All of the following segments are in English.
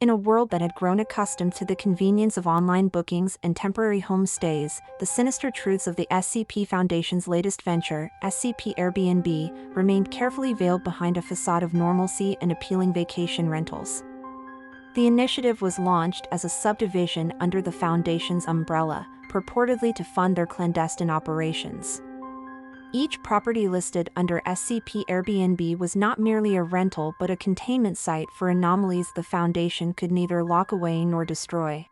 In a world that had grown accustomed to the convenience of online bookings and temporary home stays, the sinister truths of the SCP Foundation's latest venture, SCP Airbnb, remained carefully veiled behind a facade of normalcy and appealing vacation rentals. The initiative was launched as a subdivision under the Foundation's umbrella, purportedly to fund their clandestine operations. Each property listed under SCP Airbnb was not merely a rental but a containment site for anomalies the Foundation could neither lock away nor destroy.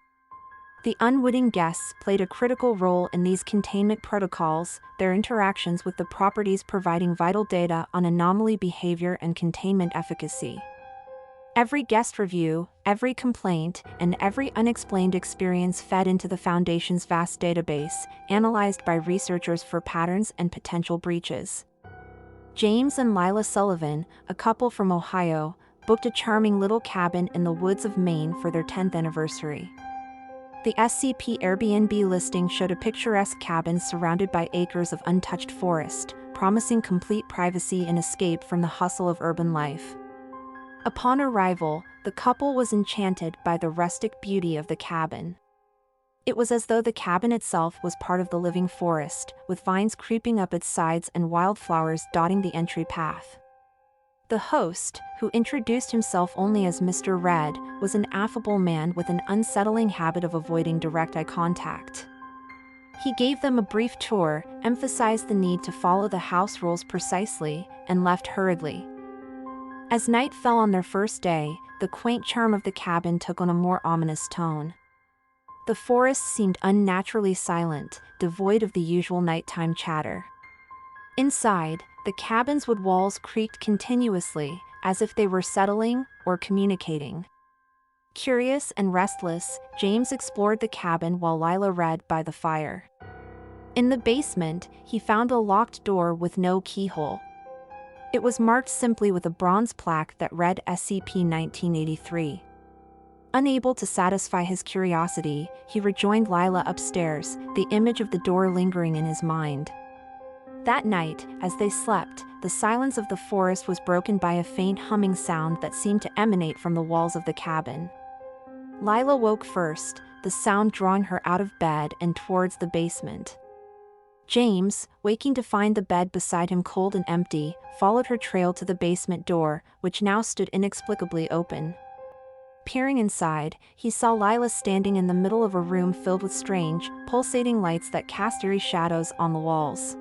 The unwitting guests played a critical role in these containment protocols, their interactions with the properties providing vital data on anomaly behavior and containment efficacy. Every guest review, every complaint, and every unexplained experience fed into the Foundation's vast database, analyzed by researchers for patterns and potential breaches. James and Lila Sullivan, a couple from Ohio, booked a charming little cabin in the woods of Maine for their 10th anniversary. The SCP Airbnb listing showed a picturesque cabin surrounded by acres of untouched forest, promising complete privacy and escape from the hustle of urban life. Upon arrival, the couple was enchanted by the rustic beauty of the cabin. It was as though the cabin itself was part of the living forest, with vines creeping up its sides and wildflowers dotting the entry path. The host, who introduced himself only as Mr. Red, was an affable man with an unsettling habit of avoiding direct eye contact. He gave them a brief tour, emphasized the need to follow the house rules precisely, and left hurriedly. As night fell on their first day, the quaint charm of the cabin took on a more ominous tone. The forest seemed unnaturally silent, devoid of the usual nighttime chatter. Inside, the cabin's wood walls creaked continuously, as if they were settling or communicating. Curious and restless, James explored the cabin while Lila read by the fire. In the basement, he found a locked door with no keyhole. It was marked simply with a bronze plaque that read SCP 1983. Unable to satisfy his curiosity, he rejoined Lila upstairs, the image of the door lingering in his mind. That night, as they slept, the silence of the forest was broken by a faint humming sound that seemed to emanate from the walls of the cabin. Lila woke first, the sound drawing her out of bed and towards the basement. James, waking to find the bed beside him cold and empty, followed her trail to the basement door, which now stood inexplicably open. Peering inside, he saw Lila standing in the middle of a room filled with strange, pulsating lights that cast eerie shadows on the walls.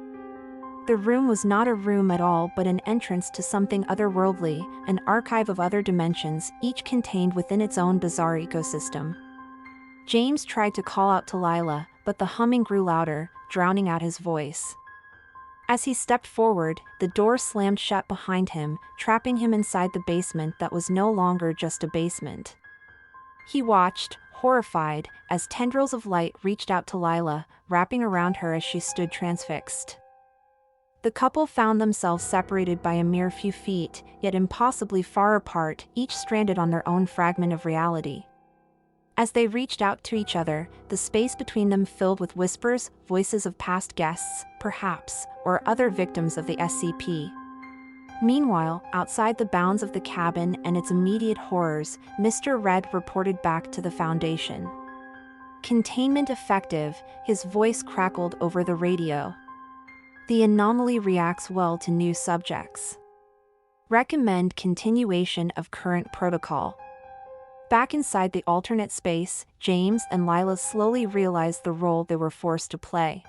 The room was not a room at all but an entrance to something otherworldly, an archive of other dimensions, each contained within its own bizarre ecosystem. James tried to call out to Lila, but the humming grew louder, drowning out his voice. As he stepped forward, the door slammed shut behind him, trapping him inside the basement that was no longer just a basement. He watched, horrified, as tendrils of light reached out to Lila, wrapping around her as she stood transfixed. The couple found themselves separated by a mere few feet, yet impossibly far apart, each stranded on their own fragment of reality. As they reached out to each other, the space between them filled with whispers, voices of past guests, perhaps, or other victims of the SCP. Meanwhile, outside the bounds of the cabin and its immediate horrors, Mr. Red reported back to the Foundation. Containment effective, his voice crackled over the radio. The anomaly reacts well to new subjects. Recommend continuation of current protocol. Back inside the alternate space, James and Lila slowly realized the role they were forced to play.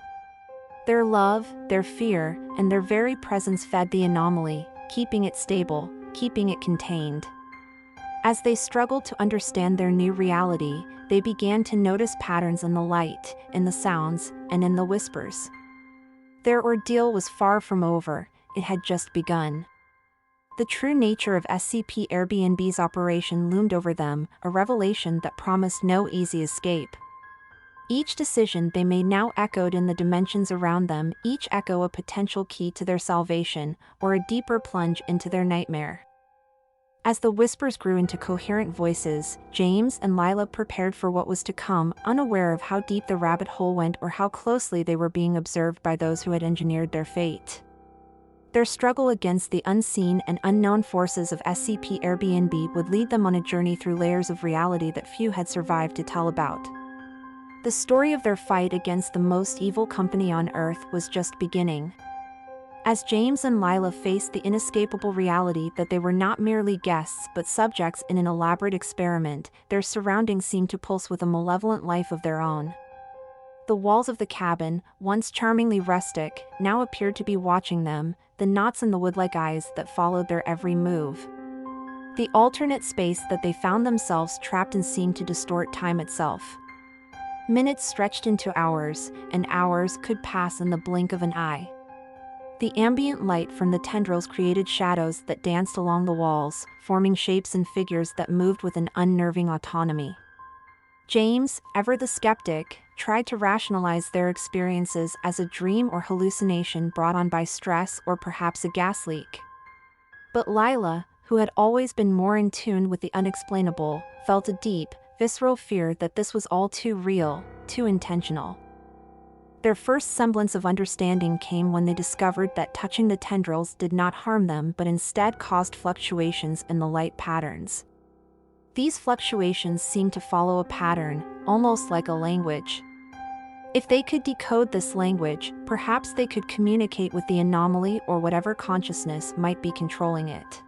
Their love, their fear, and their very presence fed the anomaly, keeping it stable, keeping it contained. As they struggled to understand their new reality, they began to notice patterns in the light, in the sounds, and in the whispers. Their ordeal was far from over, it had just begun. The true nature of SCP Airbnb's operation loomed over them, a revelation that promised no easy escape. Each decision they made now echoed in the dimensions around them, each echo a potential key to their salvation, or a deeper plunge into their nightmare. As the whispers grew into coherent voices, James and Lila prepared for what was to come, unaware of how deep the rabbit hole went or how closely they were being observed by those who had engineered their fate. Their struggle against the unseen and unknown forces of SCP AIRBNB would lead them on a journey through layers of reality that few had survived to tell about. The story of their fight against the most evil company on Earth was just beginning. As James and Lila faced the inescapable reality that they were not merely guests but subjects in an elaborate experiment, their surroundings seemed to pulse with a malevolent life of their own. The walls of the cabin, once charmingly rustic, now appeared to be watching them, the knots in the wood-like eyes that followed their every move. The alternate space that they found themselves trapped in seemed to distort time itself. Minutes stretched into hours, and hours could pass in the blink of an eye. The ambient light from the tendrils created shadows that danced along the walls, forming shapes and figures that moved with an unnerving autonomy. James, ever the skeptic, tried to rationalize their experiences as a dream or hallucination brought on by stress or perhaps a gas leak. But Lila, who had always been more in tune with the unexplainable, felt a deep, visceral fear that this was all too real, too intentional. Their first semblance of understanding came when they discovered that touching the tendrils did not harm them but instead caused fluctuations in the light patterns. These fluctuations seemed to follow a pattern, almost like a language. If they could decode this language, perhaps they could communicate with the anomaly or whatever consciousness might be controlling it.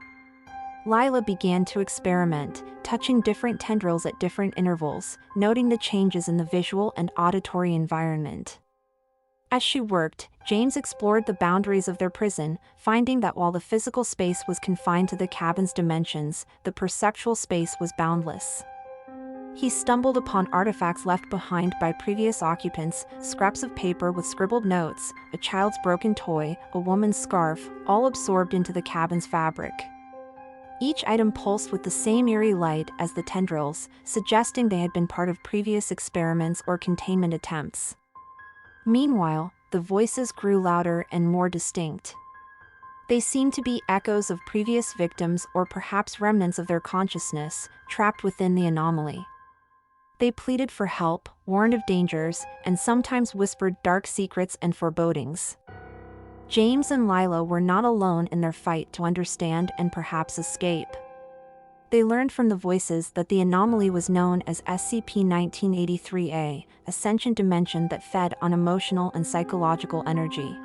Lila began to experiment, touching different tendrils at different intervals, noting the changes in the visual and auditory environment. As she worked, James explored the boundaries of their prison, finding that while the physical space was confined to the cabin's dimensions, the perceptual space was boundless. He stumbled upon artifacts left behind by previous occupants, scraps of paper with scribbled notes, a child's broken toy, a woman's scarf, all absorbed into the cabin's fabric. Each item pulsed with the same eerie light as the tendrils, suggesting they had been part of previous experiments or containment attempts. Meanwhile, the voices grew louder and more distinct. They seemed to be echoes of previous victims or perhaps remnants of their consciousness, trapped within the anomaly. They pleaded for help, warned of dangers, and sometimes whispered dark secrets and forebodings. James and Lila were not alone in their fight to understand and perhaps escape. They learned from the voices that the anomaly was known as SCP-1983-A, a sentient dimension that fed on emotional and psychological energy.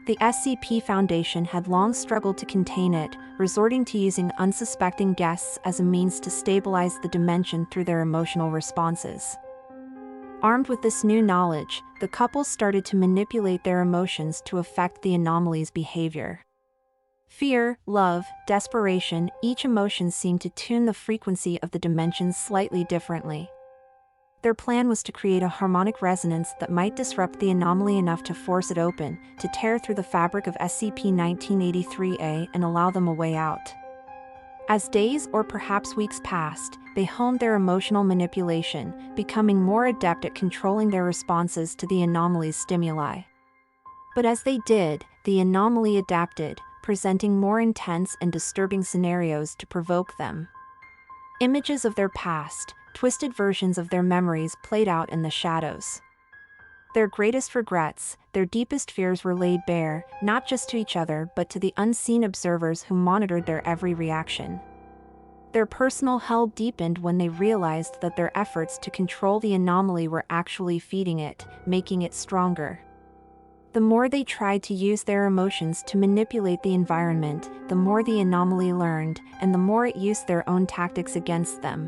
The SCP Foundation had long struggled to contain it, resorting to using unsuspecting guests as a means to stabilize the dimension through their emotional responses. Armed with this new knowledge, the couple started to manipulate their emotions to affect the anomaly's behavior. Fear, love, desperation, each emotion seemed to tune the frequency of the dimensions slightly differently. Their plan was to create a harmonic resonance that might disrupt the anomaly enough to force it open, to tear through the fabric of SCP-1983-A and allow them a way out. As days or perhaps weeks passed, they honed their emotional manipulation, becoming more adept at controlling their responses to the anomaly's stimuli. But as they did, the anomaly adapted, presenting more intense and disturbing scenarios to provoke them. Images of their past, twisted versions of their memories played out in the shadows. Their greatest regrets, their deepest fears were laid bare, not just to each other but to the unseen observers who monitored their every reaction. Their personal hell deepened when they realized that their efforts to control the anomaly were actually feeding it, making it stronger. The more they tried to use their emotions to manipulate the environment, the more the anomaly learned, and the more it used their own tactics against them.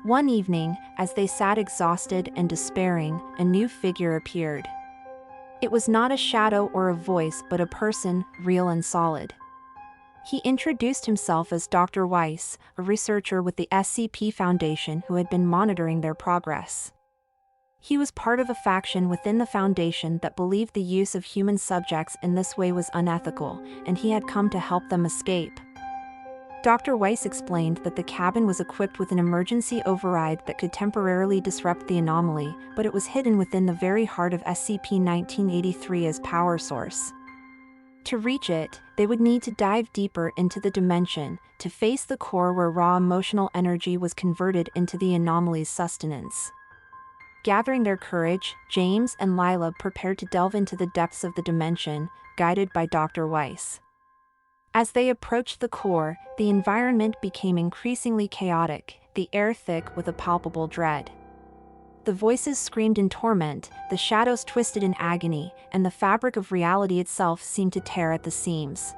One evening, as they sat exhausted and despairing, a new figure appeared. It was not a shadow or a voice but a person, real and solid. He introduced himself as Dr. Weiss, a researcher with the SCP Foundation who had been monitoring their progress. He was part of a faction within the Foundation that believed the use of human subjects in this way was unethical, and he had come to help them escape. Dr. Weiss explained that the cabin was equipped with an emergency override that could temporarily disrupt the anomaly, but it was hidden within the very heart of SCP-1983 as power source. To reach it, they would need to dive deeper into the dimension, to face the core where raw emotional energy was converted into the anomaly's sustenance. Gathering their courage, James and Lila prepared to delve into the depths of the dimension, guided by Dr. Weiss. As they approached the core, the environment became increasingly chaotic, the air thick with a palpable dread. The voices screamed in torment, the shadows twisted in agony, and the fabric of reality itself seemed to tear at the seams.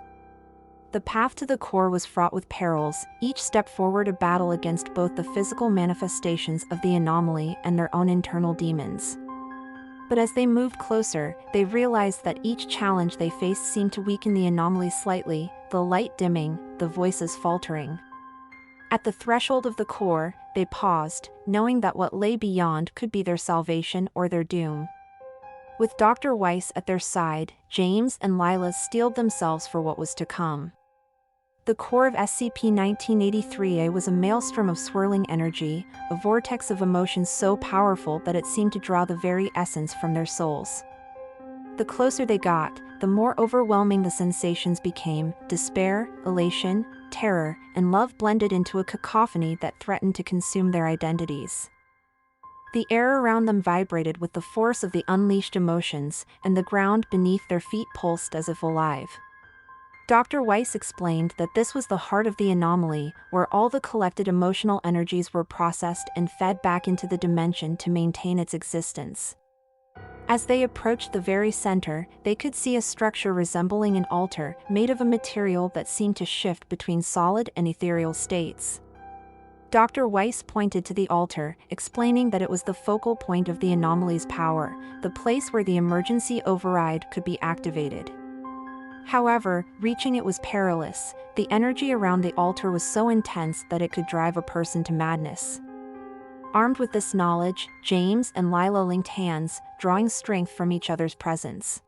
The path to the core was fraught with perils, each step forward a battle against both the physical manifestations of the anomaly and their own internal demons. But as they moved closer, they realized that each challenge they faced seemed to weaken the anomaly slightly, the light dimming, the voices faltering. At the threshold of the core, they paused, knowing that what lay beyond could be their salvation or their doom. With Dr. Weiss at their side, James and Lila steeled themselves for what was to come. The core of SCP-1983-A was a maelstrom of swirling energy, a vortex of emotions so powerful that it seemed to draw the very essence from their souls. The closer they got, the more overwhelming the sensations became: despair, elation, terror, and love blended into a cacophony that threatened to consume their identities. The air around them vibrated with the force of the unleashed emotions, and the ground beneath their feet pulsed as if alive. Dr. Weiss explained that this was the heart of the anomaly, where all the collected emotional energies were processed and fed back into the dimension to maintain its existence. As they approached the very center, they could see a structure resembling an altar, made of a material that seemed to shift between solid and ethereal states. Dr. Weiss pointed to the altar, explaining that it was the focal point of the anomaly's power, the place where the emergency override could be activated. However, reaching it was perilous. The energy around the altar was so intense that it could drive a person to madness. Armed with this knowledge, James and Lila linked hands, drawing strength from each other's presence.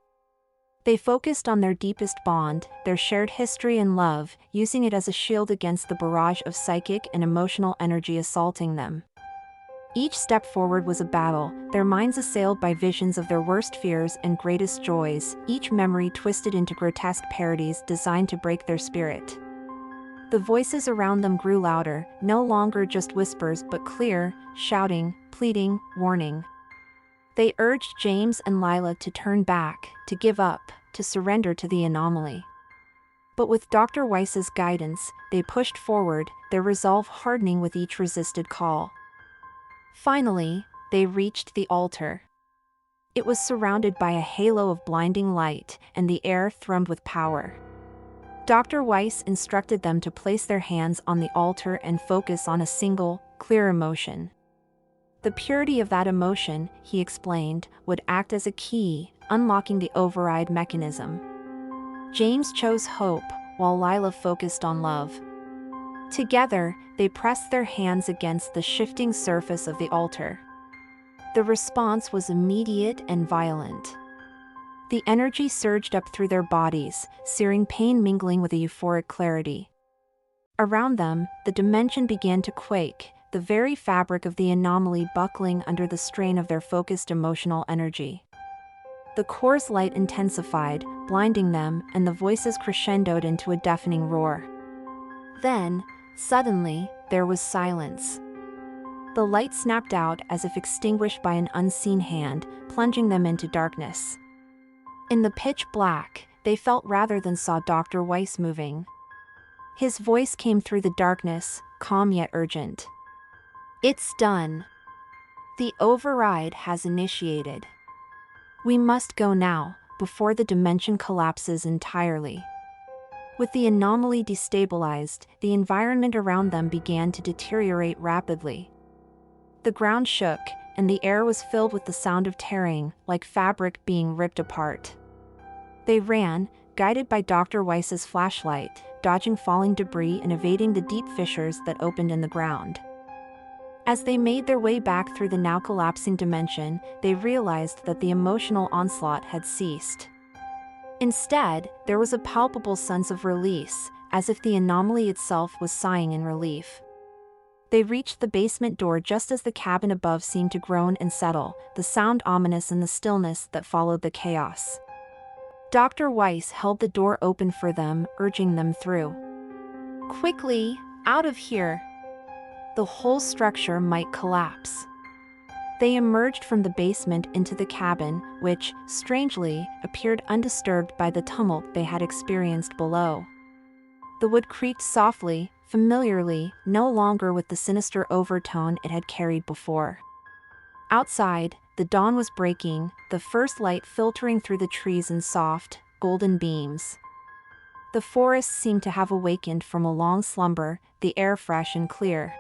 They focused on their deepest bond, their shared history and love, using it as a shield against the barrage of psychic and emotional energy assaulting them. Each step forward was a battle, their minds assailed by visions of their worst fears and greatest joys, each memory twisted into grotesque parodies designed to break their spirit. The voices around them grew louder, no longer just whispers but clear, shouting, pleading, warning. They urged James and Lila to turn back, to give up, to surrender to the anomaly. But with Dr. Weiss's guidance, they pushed forward, their resolve hardening with each resisted call. Finally, they reached the altar. It was surrounded by a halo of blinding light, and the air thrummed with power. Dr. Weiss instructed them to place their hands on the altar and focus on a single, clear emotion. The purity of that emotion, he explained, would act as a key, unlocking the override mechanism. James chose hope, while Lila focused on love. Together, they pressed their hands against the shifting surface of the altar. The response was immediate and violent. The energy surged up through their bodies, searing pain mingling with a euphoric clarity. Around them, the dimension began to quake, the very fabric of the anomaly buckling under the strain of their focused emotional energy. The core's light intensified, blinding them, and the voices crescendoed into a deafening roar. Then, suddenly, there was silence. The light snapped out as if extinguished by an unseen hand, plunging them into darkness. In the pitch black, they felt rather than saw Dr. Weiss moving. His voice came through the darkness, calm yet urgent. "It's done. The override has initiated. We must go now, before the dimension collapses entirely." With the anomaly destabilized, the environment around them began to deteriorate rapidly. The ground shook, and the air was filled with the sound of tearing, like fabric being ripped apart. They ran, guided by Dr. Weiss's flashlight, dodging falling debris and evading the deep fissures that opened in the ground. As they made their way back through the now collapsing dimension, they realized that the emotional onslaught had ceased. Instead, there was a palpable sense of release, as if the anomaly itself was sighing in relief. They reached the basement door just as the cabin above seemed to groan and settle, the sound ominous in the stillness that followed the chaos. Dr. Weiss held the door open for them, urging them through. "Quickly, out of here! The whole structure might collapse." They emerged from the basement into the cabin, which, strangely, appeared undisturbed by the tumult they had experienced below. The wood creaked softly, familiarly, no longer with the sinister overtone it had carried before. Outside, the dawn was breaking, the first light filtering through the trees in soft, golden beams. The forest seemed to have awakened from a long slumber, the air fresh and clear.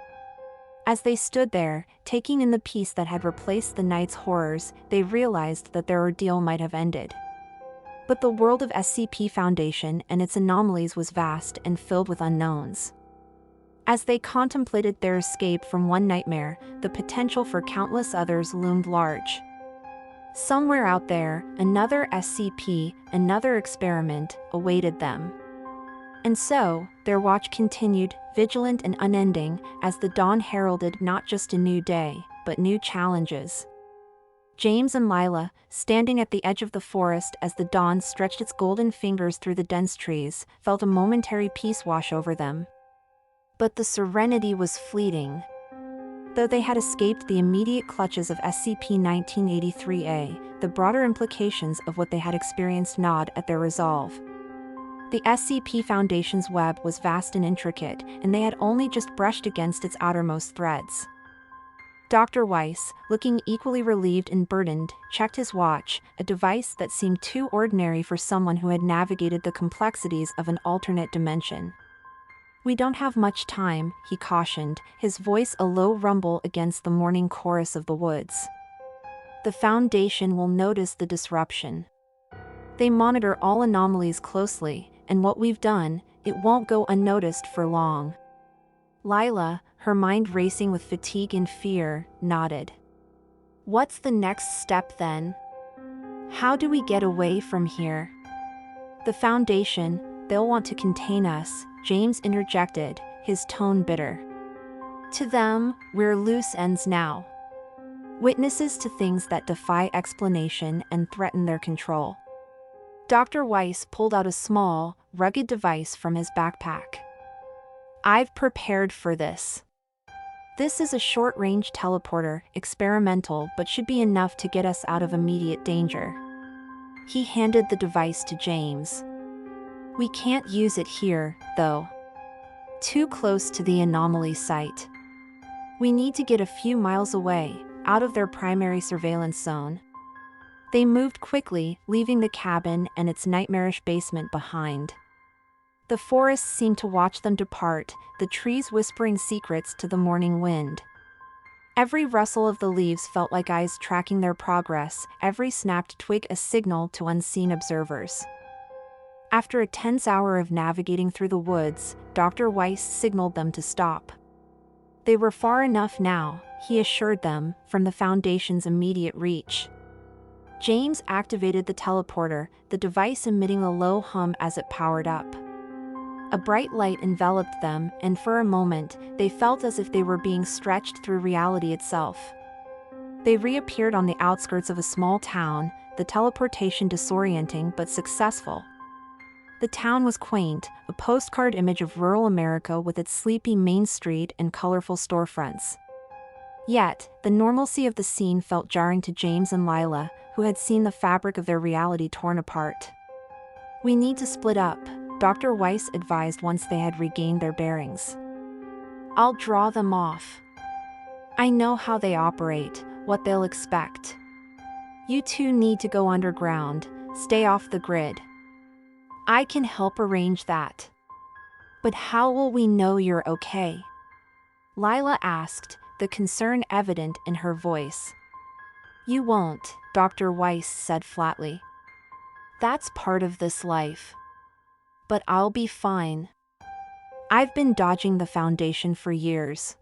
As they stood there, taking in the peace that had replaced the night's horrors, they realized that their ordeal might have ended. But the world of SCP Foundation and its anomalies was vast and filled with unknowns. As they contemplated their escape from one nightmare, the potential for countless others loomed large. Somewhere out there, another SCP, another experiment, awaited them. And so, their watch continued, vigilant and unending, as the dawn heralded not just a new day, but new challenges. James and Lila, standing at the edge of the forest as the dawn stretched its golden fingers through the dense trees, felt a momentary peace wash over them. But the serenity was fleeting. Though they had escaped the immediate clutches of SCP-1983-A, the broader implications of what they had experienced gnawed at their resolve. The SCP Foundation's web was vast and intricate, and they had only just brushed against its outermost threads. Dr. Weiss, looking equally relieved and burdened, checked his watch, a device that seemed too ordinary for someone who had navigated the complexities of an alternate dimension. "We don't have much time," he cautioned, his voice a low rumble against the morning chorus of the woods. "The Foundation will notice the disruption. They monitor all anomalies closely, and what we've done, it won't go unnoticed for long." Lila, her mind racing with fatigue and fear, nodded. "What's the next step then? How do we get away from here?" "The Foundation, they'll want to contain us," James interjected, his tone bitter. "To them, we're loose ends now. Witnesses to things that defy explanation and threaten their control." Dr. Weiss pulled out a small, rugged device from his backpack. "I've prepared for this. This is a short-range teleporter, experimental, but should be enough to get us out of immediate danger." He handed the device to James. "We can't use it here, though. Too close to the anomaly site. We need to get a few miles away, out of their primary surveillance zone." They moved quickly, leaving the cabin and its nightmarish basement behind. The forest seemed to watch them depart, the trees whispering secrets to the morning wind. Every rustle of the leaves felt like eyes tracking their progress, every snapped twig a signal to unseen observers. After a tense hour of navigating through the woods, Dr. Weiss signaled them to stop. They were far enough now, he assured them, from the Foundation's immediate reach. James activated the teleporter, the device emitting a low hum as it powered up. A bright light enveloped them, and for a moment, they felt as if they were being stretched through reality itself. They reappeared on the outskirts of a small town, the teleportation disorienting but successful. The town was quaint, a postcard image of rural America with its sleepy main street and colorful storefronts. Yet, the normalcy of the scene felt jarring to James and Lila, who had seen the fabric of their reality torn apart. "We need to split up," Dr. Weiss advised once they had regained their bearings. "I'll draw them off. I know how they operate, what they'll expect. You two need to go underground, stay off the grid. I can help arrange that." "But how will we know you're okay?" Lila asked, the concern evident in her voice. "You won't," Dr. Weiss said flatly. "That's part of this life. But I'll be fine. I've been dodging the Foundation for years."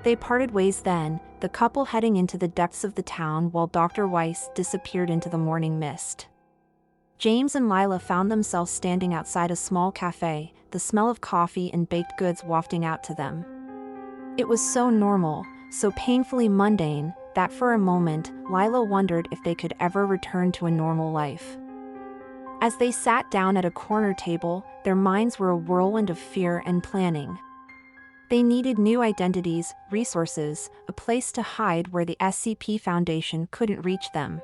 They parted ways then, the couple heading into the depths of the town while Dr. Weiss disappeared into the morning mist. James and Lila found themselves standing outside a small cafe, the smell of coffee and baked goods wafting out to them. It was so normal, so painfully mundane, that for a moment, Lila wondered if they could ever return to a normal life. As they sat down at a corner table, their minds were a whirlwind of fear and planning. They needed new identities, resources, a place to hide where the SCP Foundation couldn't reach them.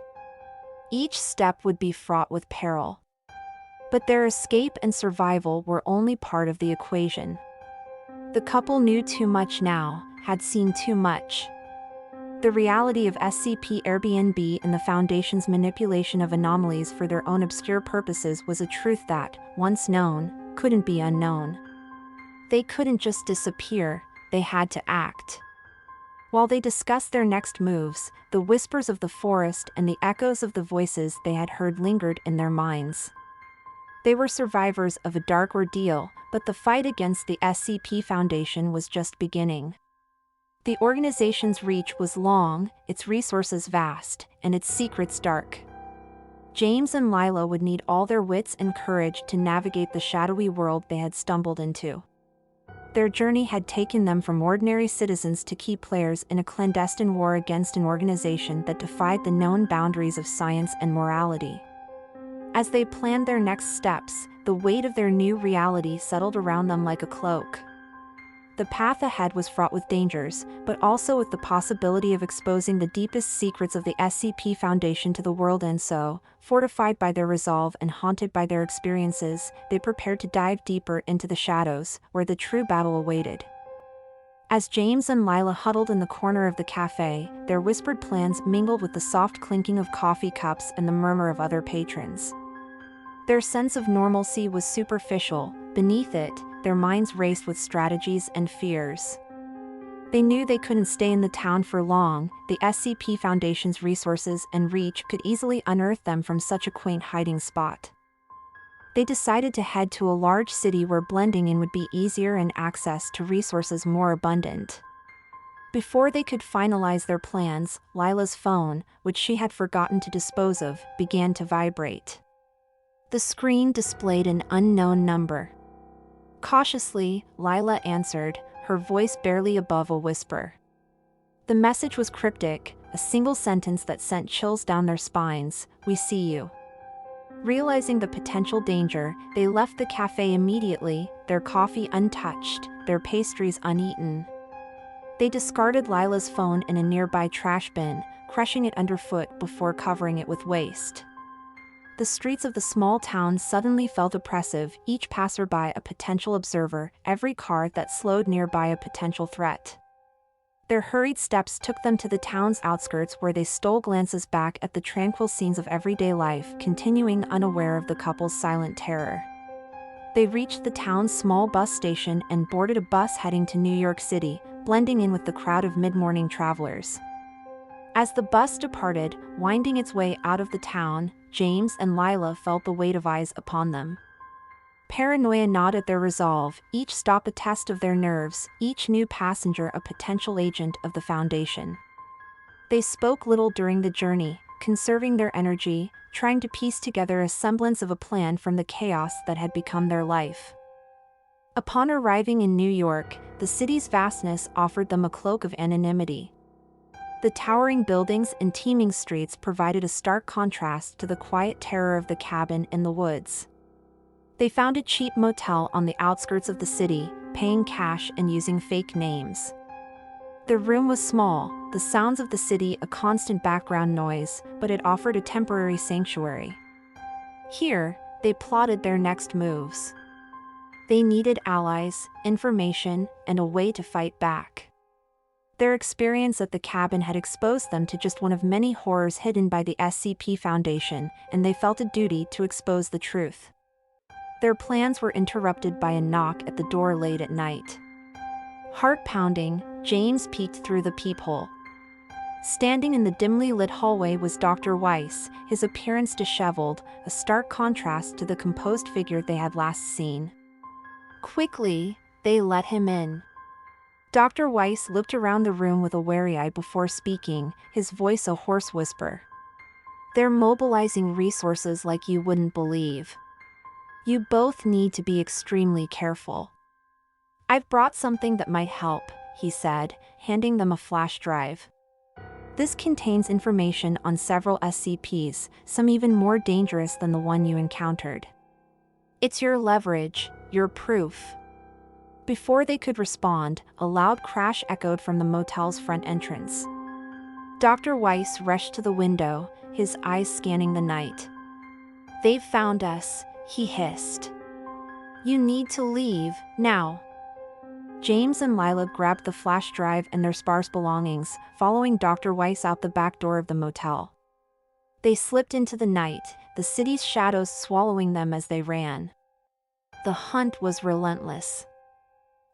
Each step would be fraught with peril. But their escape and survival were only part of the equation. The couple knew too much now, had seen too much. The reality of SCP Airbnb and the Foundation's manipulation of anomalies for their own obscure purposes was a truth that, once known, couldn't be unknown. They couldn't just disappear, they had to act. While they discussed their next moves, the whispers of the forest and the echoes of the voices they had heard lingered in their minds. They were survivors of a dark ordeal, but the fight against the SCP Foundation was just beginning. The organization's reach was long, its resources vast, and its secrets dark. James and Lila would need all their wits and courage to navigate the shadowy world they had stumbled into. Their journey had taken them from ordinary citizens to key players in a clandestine war against an organization that defied the known boundaries of science and morality. As they planned their next steps, the weight of their new reality settled around them like a cloak. The path ahead was fraught with dangers, but also with the possibility of exposing the deepest secrets of the SCP Foundation to the world, and so, fortified by their resolve and haunted by their experiences, they prepared to dive deeper into the shadows, where the true battle awaited. As James and Lila huddled in the corner of the cafe, their whispered plans mingled with the soft clinking of coffee cups and the murmur of other patrons. Their sense of normalcy was superficial. Beneath it, their minds raced with strategies and fears. They knew they couldn't stay in the town for long. The SCP Foundation's resources and reach could easily unearth them from such a quaint hiding spot. They decided to head to a large city where blending in would be easier and access to resources more abundant. Before they could finalize their plans, Lila's phone, which she had forgotten to dispose of, began to vibrate. The screen displayed an unknown number. Cautiously, Lila answered, her voice barely above a whisper. The message was cryptic, a single sentence that sent chills down their spines: "We see you." Realizing the potential danger, they left the cafe immediately, their coffee untouched, their pastries uneaten. They discarded Lila's phone in a nearby trash bin, crushing it underfoot before covering it with waste. The streets of the small town suddenly felt oppressive, each passerby a potential observer, every car that slowed nearby a potential threat. Their hurried steps took them to the town's outskirts, where they stole glances back at the tranquil scenes of everyday life, continuing unaware of the couple's silent terror. They reached the town's small bus station and boarded a bus heading to New York City, blending in with the crowd of mid-morning travelers. As the bus departed, winding its way out of the town, James and Lila felt the weight of eyes upon them. Paranoia gnawed at their resolve, each stop a test of their nerves, each new passenger a potential agent of the Foundation. They spoke little during the journey, conserving their energy, trying to piece together a semblance of a plan from the chaos that had become their life. Upon arriving in New York, the city's vastness offered them a cloak of anonymity. The towering buildings and teeming streets provided a stark contrast to the quiet terror of the cabin in the woods. They found a cheap motel on the outskirts of the city, paying cash and using fake names. The room was small, the sounds of the city a constant background noise, but it offered a temporary sanctuary. Here, they plotted their next moves. They needed allies, information, and a way to fight back. Their experience at the cabin had exposed them to just one of many horrors hidden by the SCP Foundation, and they felt a duty to expose the truth. Their plans were interrupted by a knock at the door late at night. Heart pounding, James peeked through the peephole. Standing in the dimly lit hallway was Dr. Weiss, his appearance disheveled, a stark contrast to the composed figure they had last seen. Quickly, they let him in. Dr. Weiss looked around the room with a wary eye before speaking, his voice a hoarse whisper. "They're mobilizing resources like you wouldn't believe. You both need to be extremely careful." "I've brought something that might help," he said, handing them a flash drive. "This contains information on several SCPs, some even more dangerous than the one you encountered. It's your leverage, your proof." Before they could respond, a loud crash echoed from the motel's front entrance. Dr. Weiss rushed to the window, his eyes scanning the night. "They've found us," he hissed. "You need to leave, now." James and Lila grabbed the flash drive and their sparse belongings, following Dr. Weiss out the back door of the motel. They slipped into the night, the city's shadows swallowing them as they ran. The hunt was relentless.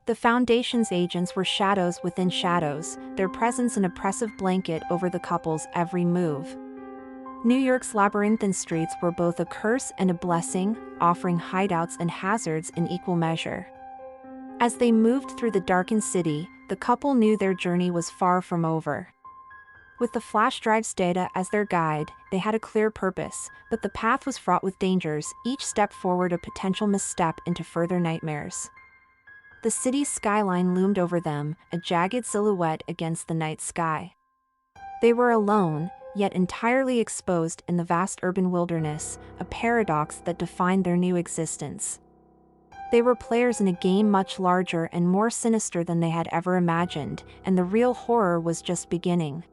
The Foundation's agents were shadows within shadows, their presence an oppressive blanket over the couple's every move. New York's labyrinthine streets were both a curse and a blessing, offering hideouts and hazards in equal measure. As they moved through the darkened city, the couple knew their journey was far from over. With the flash drive's data as their guide, they had a clear purpose, but the path was fraught with dangers, each step forward a potential misstep into further nightmares. The city's skyline loomed over them, a jagged silhouette against the night sky. They were alone, yet entirely exposed in the vast urban wilderness, a paradox that defined their new existence. They were players in a game much larger and more sinister than they had ever imagined, and the real horror was just beginning.